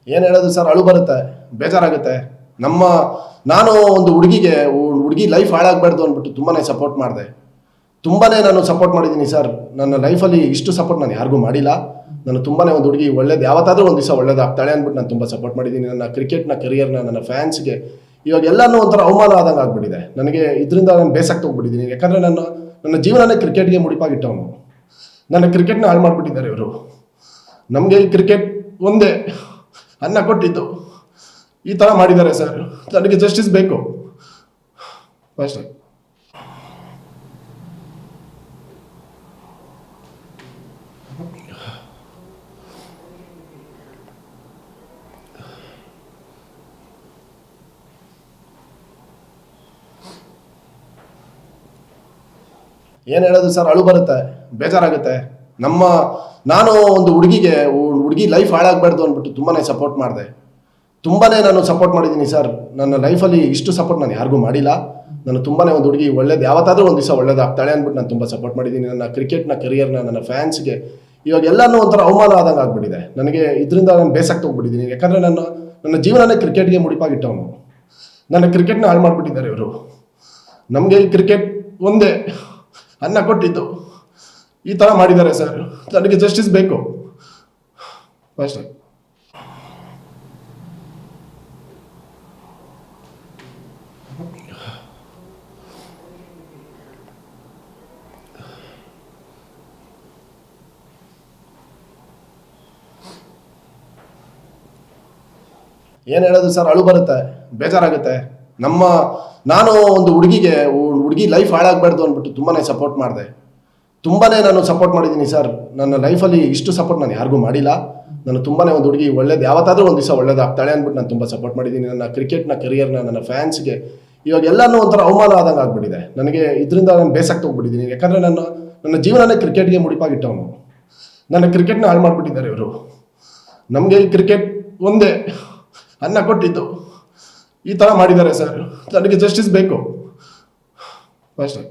ಏನು ಹೇಳೋದು ಸರ್, ಅಳು ಬರುತ್ತೆ, ಬೇಜಾರಾಗುತ್ತೆ. ನಮ್ಮ ನಾನು ಒಂದು ಹುಡುಗಿ ಲೈಫ್ ಹಾಳಾಗಬಾರ್ದು ಅಂದ್ಬಿಟ್ಟು ತುಂಬಾ ಸಪೋರ್ಟ್ ಮಾಡಿದೆ. ನಾನು ಸಪೋರ್ಟ್ ಮಾಡಿದ್ದೀನಿ ಸರ್. ನನ್ನ ಲೈಫಲ್ಲಿ ಇಷ್ಟು ಸಪೋರ್ಟ್ ನಾನು ಯಾರಿಗೂ ಮಾಡಿಲ್ಲ. ನಾನು ತುಂಬಾ ಒಂದು ಹುಡುಗಿ ಒಳ್ಳೇದು ಯಾವತ್ತಾದರೂ ಒಂದು ದಿವಸ ಒಳ್ಳೇದಾಗ್ತಾಳೆ ಅಂದ್ಬಿಟ್ಟು ನಾನು ತುಂಬ ಸಪೋರ್ಟ್ ಮಾಡಿದ್ದೀನಿ. ನನ್ನ ಕ್ರಿಕೆಟ್ನ ಕರಿಯರ್ನ ನನ್ನ ಫ್ಯಾನ್ಸ್ಗೆ ಇವಾಗ ಎಲ್ಲನೂ ಒಂಥರ ಅವಮಾನ ಆದಂಗೆ ಆಗ್ಬಿಟ್ಟಿದೆ ನನಗೆ. ಇದರಿಂದ ನಾನು ಬೇಸತ್ತು ಹೋಗ್ಬಿಟ್ಟಿದ್ದೀನಿ. ಯಾಕಂದರೆ ನನ್ನ ಜೀವನನೇ ಕ್ರಿಕೆಟ್ಗೆ ಮುಡಿಪಾಗಿಟ್ಟವನು. ನನ್ನ ಕ್ರಿಕೆಟ್ನ ಹಾಳು ಮಾಡಿಬಿಟ್ಟಿದ್ದಾರೆ ಇವರು. ನಮಗೆ ಈ ಕ್ರಿಕೆಟ್ ಒಂದೇ ಅನ್ನ ಕೊಟ್ಟಿದ್ದು, ಈ ಥರ ಮಾಡಿದ್ದಾರೆ ಸರ್. ನನಗೆ ಜಸ್ಟಿಸ್ ಬೇಕು ಅಷ್ಟೇ. ಏನು ಹೇಳೋದು ಸರ್, ಅಳು ಬರುತ್ತೆ, ಬೇಜಾರಾಗುತ್ತೆ. ನಾನು ಒಂದು ಹುಡುಗಿ ಲೈಫ್ ಹಾಳಾಗಬಾರ್ದು ಅಂದ್ಬಿಟ್ಟು ತುಂಬಾ ಸಪೋರ್ಟ್ ಮಾಡಿದೆ. ನಾನು ಸಪೋರ್ಟ್ ಮಾಡಿದ್ದೀನಿ ಸರ್. ನನ್ನ ಲೈಫಲ್ಲಿ ಇಷ್ಟು ಸಪೋರ್ಟ್ ನಾನು ಯಾರಿಗೂ ಮಾಡಿಲ್ಲ. ನಾನು ತುಂಬಾ ಒಂದು ಹುಡುಗಿ ಒಳ್ಳೇದು ಯಾವತ್ತಾದರೂ ಒಂದು ದಿವಸ ಒಳ್ಳೇದಾಗ್ತಾಳೆ ಅಂದ್ಬಿಟ್ಟು ನಾನು ತುಂಬ ಸಪೋರ್ಟ್ ಮಾಡಿದ್ದೀನಿ. ನನ್ನ ಕ್ರಿಕೆಟ್ನ ಕರಿಯರ್ನ ನನ್ನ ಫ್ಯಾನ್ಸ್ಗೆ ಇವಾಗ ಎಲ್ಲನೂ ಒಂಥರ ಅವಮಾನ ಆದಂಗೆ ಆಗ್ಬಿಟ್ಟಿದೆ ನನಗೆ. ಇದರಿಂದ ನಾನು ಬೇಸತ್ತು ಹೋಗ್ಬಿಟ್ಟಿದ್ದೀನಿ. ಯಾಕಂದರೆ ನನ್ನ ಜೀವನನೇ ಕ್ರಿಕೆಟ್ಗೆ ಮುಡಿಪಾಗಿಟ್ಟವನು. ನನ್ನ ಕ್ರಿಕೆಟ್ನ ಹಾಳು ಮಾಡಿಬಿಟ್ಟಿದ್ದಾರೆ ಇವರು. ನಮಗೆ ಈ ಕ್ರಿಕೆಟ್ ಒಂದೇ ಅನ್ನ ಕೊಟ್ಟಿದ್ದು, ಈ ಥರ ಮಾಡಿದ್ದಾರೆ ಸರ್. ನನಗೆ ಜಸ್ಟಿಸ್ ಬೇಕು ಅಷ್ಟೇ. ಏನು ಹೇಳೋದು ಸರ್, ಅಳು ಬರುತ್ತೆ, ಬೇಜಾರಾಗುತ್ತೆ. ನಾನು ಒಂದು ಹುಡುಗಿ ಲೈಫ್ ಹಾಳಾಗಬಾರ್ದು ಅಂದ್ಬಿಟ್ಟು ತುಂಬಾ ಸಪೋರ್ಟ್ ಮಾಡಿದೆ. ನಾನು ಸಪೋರ್ಟ್ ಮಾಡಿದ್ದೀನಿ ಸರ್. ನನ್ನ ಲೈಫಲ್ಲಿ ಇಷ್ಟು ಸಪೋರ್ಟ್ ನಾನು ಯಾರಿಗೂ ಮಾಡಿಲ್ಲ. ನಾನು ತುಂಬಾ ಒಂದು ಹುಡುಗಿ ಒಳ್ಳೇದು ಯಾವತ್ತಾದರೂ ಒಂದು ದಿವಸ ಒಳ್ಳೇದಾಗ್ತಾಳೆ ಅಂದ್ಬಿಟ್ಟು ನಾನು ತುಂಬ ಸಪೋರ್ಟ್ ಮಾಡಿದ್ದೀನಿ. ನನ್ನ ಕ್ರಿಕೆಟ್ನ ಕರಿಯರ್ನ ನನ್ನ ಫ್ಯಾನ್ಸ್ಗೆ ಇವಾಗ ಎಲ್ಲನೂ ಒಂಥರ ಅವಮಾನ ಆದಂಗೆ ಆಗ್ಬಿಟ್ಟಿದೆ ನನಗೆ. ಇದರಿಂದ ನಾನು ಬೇಸತ್ತು ಹೋಗ್ಬಿಟ್ಟಿದ್ದೀನಿ. ಯಾಕಂದರೆ ನನ್ನ ಜೀವನನೇ ಕ್ರಿಕೆಟ್ಗೆ ಮುಡಿಪಾಗಿಟ್ಟವನು. ನನ್ನ ಕ್ರಿಕೆಟ್ನ ಹಾಳು ಮಾಡಿಬಿಟ್ಟಿದ್ದಾರೆ ಇವರು. ನಮಗೆ ಈ ಕ್ರಿಕೆಟ್ ಒಂದೇ ಅನ್ನ ಕೊಟ್ಟಿದ್ದು, ಈ ಥರ ಮಾಡಿದ್ದಾರೆ ಸರ್. ನನಗೆ ಜಸ್ಟಿಸ್ ಬೇಕು ಅಷ್ಟೇ.